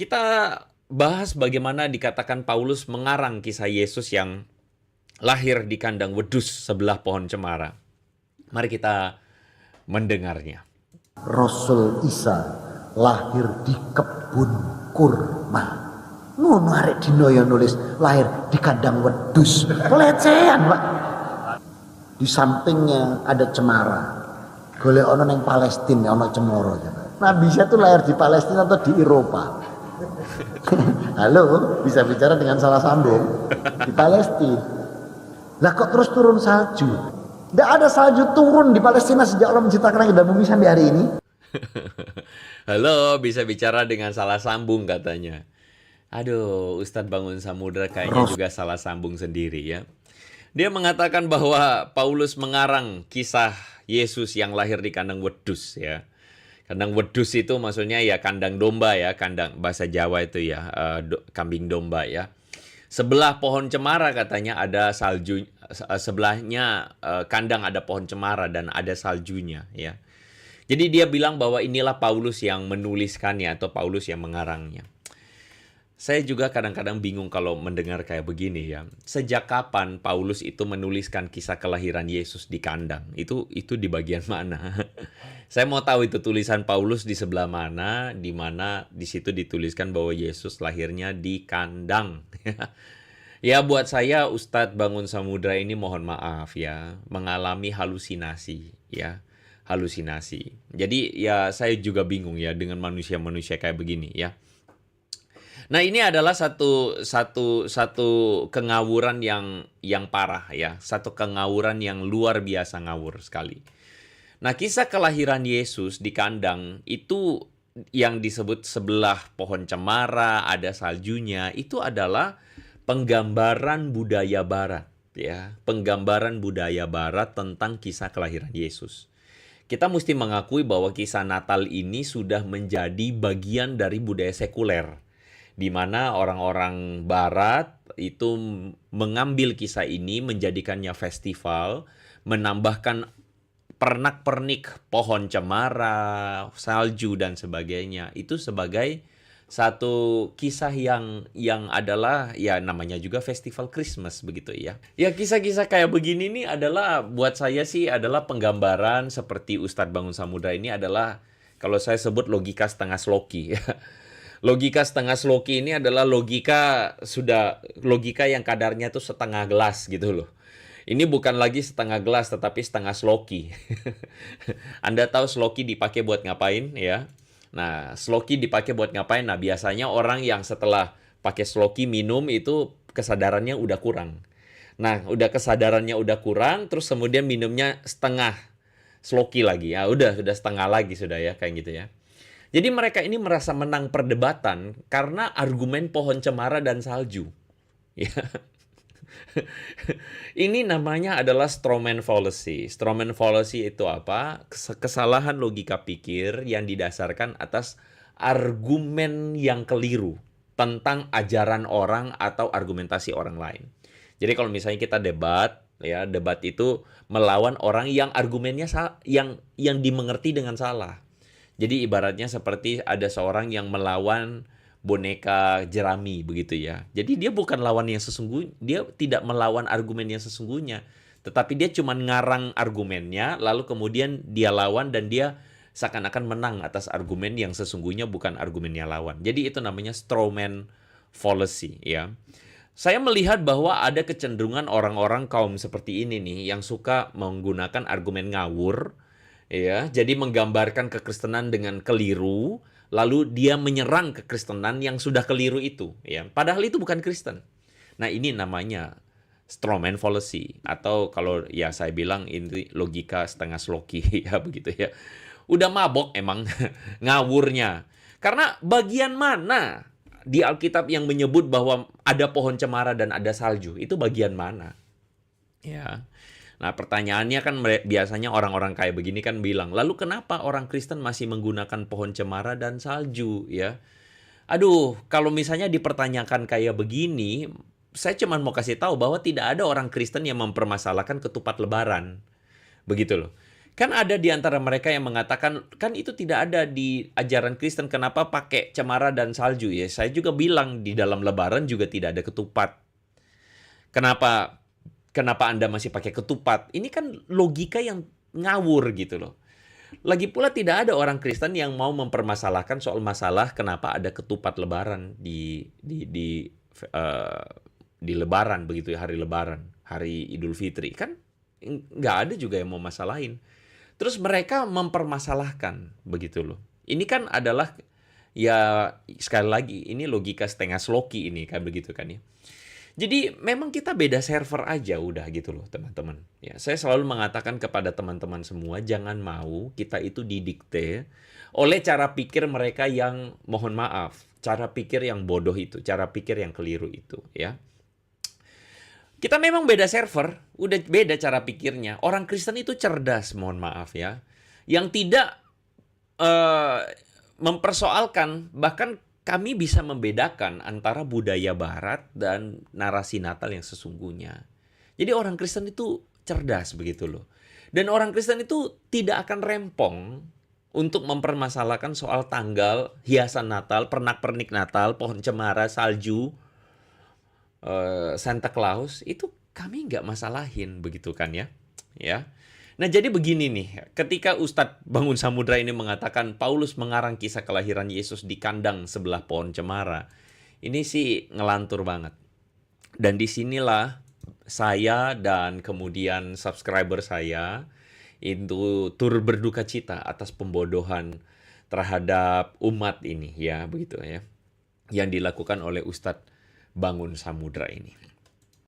Kita bahas bagaimana dikatakan Paulus mengarang kisah Yesus yang lahir di kandang wedus sebelah pohon cemara. Mari kita mendengarnya. Rasul Isa lahir di kebun kurma. Ngono arek dino ya nulis lahir di kandang wedus. Pelecehan, Pak. Di sampingnya ada cemara. Golek ono neng Palestina ono cemoro. Nabi Isa tuh lahir di Palestina atau di Eropa? Halo, bisa bicara dengan salah sambung. Di Palestina. Lah kok terus turun salju? Tidak ada salju turun di Palestina sejak Allah menciptakan langit dan bumi sampai hari ini. Halo, bisa bicara dengan salah sambung katanya. Aduh, Ustadz Bangun Samudra kayaknya juga salah sambung sendiri ya. Dia mengatakan bahwa Paulus mengarang kisah Yesus yang lahir di kandang wedus ya. Kandang wedus itu maksudnya ya kandang domba ya, kandang bahasa Jawa itu ya, kambing domba ya. Sebelah pohon cemara katanya ada salju, sebelahnya kandang ada pohon cemara dan ada saljunya ya. Jadi dia bilang bahwa inilah Paulus yang menuliskannya atau Paulus yang mengarangnya. Saya juga kadang-kadang bingung kalau mendengar kayak begini ya. Sejak kapan Paulus itu menuliskan kisah kelahiran Yesus di kandang? Itu di bagian mana? Saya mau tahu itu tulisan Paulus di sebelah mana, di mana di situ dituliskan bahwa Yesus lahirnya di kandang. Ya buat saya Ustadz Bangun Samudra ini mohon maaf ya, mengalami halusinasi ya. Halusinasi. Jadi ya saya juga bingung ya dengan manusia-manusia kayak begini ya. Nah, ini adalah satu kengawuran yang parah ya, satu kengawuran yang luar biasa ngawur sekali. Nah, kisah kelahiran Yesus di kandang itu yang disebut sebelah pohon cemara, ada saljunya, itu adalah penggambaran budaya barat ya, penggambaran budaya barat tentang kisah kelahiran Yesus. Kita mesti mengakui bahwa kisah Natal ini sudah menjadi bagian dari budaya sekuler, di mana orang-orang barat itu mengambil kisah ini, menjadikannya festival, menambahkan pernak-pernik pohon cemara, salju dan sebagainya. Itu sebagai satu kisah yang adalah ya namanya juga festival Christmas begitu ya. Ya kisah-kisah kayak begini nih adalah buat saya sih adalah penggambaran seperti Ustadz Bangun Samudra ini adalah kalau saya sebut logika setengah sloki ya. Logika setengah sloki ini adalah logika yang kadarnya tuh setengah gelas gitu loh. Ini bukan lagi setengah gelas tetapi setengah sloki. Anda tahu sloki dipakai buat ngapain ya? Nah, sloki dipakai buat ngapain? Nah, biasanya orang yang setelah pakai sloki minum itu kesadarannya udah kurang. Nah, kesadarannya udah kurang terus kemudian minumnya setengah sloki lagi. Ya, sudah setengah lagi sudah ya kayak gitu ya. Jadi mereka ini merasa menang perdebatan karena argumen pohon cemara dan salju. Ya. Ini namanya adalah strawman fallacy. Strawman fallacy itu apa? Kesalahan logika pikir yang didasarkan atas argumen yang keliru tentang ajaran orang atau argumentasi orang lain. Jadi kalau misalnya kita debat, ya debat itu melawan orang yang argumennya yang dimengerti dengan salah. Jadi ibaratnya seperti ada seorang yang melawan boneka jerami begitu ya. Jadi dia bukan lawan yang sesungguhnya, dia tidak melawan argumen yang sesungguhnya. Tetapi dia cuma ngarang argumennya, lalu kemudian dia lawan dan dia seakan-akan menang atas argumen yang sesungguhnya bukan argumennya lawan. Jadi itu namanya strawman fallacy ya. Saya melihat bahwa ada kecenderungan orang-orang kaum seperti ini nih yang suka menggunakan argumen ngawur. Ya, jadi menggambarkan kekristenan dengan keliru, lalu dia menyerang kekristenan yang sudah keliru itu, ya. Padahal itu bukan Kristen. Nah, ini namanya strawman fallacy atau kalau ya saya bilang ini logika setengah sloki ya begitu ya. Udah mabok emang ngawurnya. Karena bagian mana di Alkitab yang menyebut bahwa ada pohon cemara dan ada salju? Itu bagian mana? Ya. Nah, pertanyaannya kan biasanya orang-orang kayak begini kan bilang, lalu kenapa orang Kristen masih menggunakan pohon cemara dan salju ya? Aduh, kalau misalnya dipertanyakan kayak begini, saya cuma mau kasih tahu bahwa tidak ada orang Kristen yang mempermasalahkan ketupat lebaran. Begitu loh. Kan ada di antara mereka yang mengatakan, kan itu tidak ada di ajaran Kristen, kenapa pakai cemara dan salju ya? Saya juga bilang di dalam lebaran juga tidak ada ketupat. Kenapa Anda masih pakai ketupat? Ini kan logika yang ngawur gitu loh. Lagi pula tidak ada orang Kristen yang mau mempermasalahkan soal masalah kenapa ada ketupat lebaran eh, di lebaran begitu ya, hari lebaran, hari Idul Fitri. Kan nggak ada juga yang mau masalahin. Terus mereka mempermasalahkan begitu loh. Ini kan adalah ya sekali lagi ini logika setengah sloki ini kan begitu kan ya. Jadi memang kita beda server aja udah gitu loh teman-teman. Ya, saya selalu mengatakan kepada teman-teman semua jangan mau kita itu didikte oleh cara pikir mereka yang mohon maaf, cara pikir yang bodoh itu, cara pikir yang keliru itu ya. Kita memang beda server, udah beda cara pikirnya. Orang Kristen itu cerdas, mohon maaf ya. Yang tidak mempersoalkan, bahkan kami bisa membedakan antara budaya barat dan narasi Natal yang sesungguhnya. Jadi orang Kristen itu cerdas begitu loh. Dan orang Kristen itu tidak akan rempong untuk mempermasalahkan soal tanggal, hiasan Natal, pernak-pernik Natal, pohon cemara, salju, Santa Claus, itu kami nggak masalahin begitu kan ya. Ya. Nah jadi begini nih, ketika Ustadz Bangun Samudra ini mengatakan Paulus mengarang kisah kelahiran Yesus di kandang sebelah pohon cemara, ini sih ngelantur banget. Dan disinilah saya dan kemudian subscriber saya itu turut berduka cita atas pembodohan terhadap umat ini ya begitu ya, yang dilakukan oleh Ustadz Bangun Samudra ini.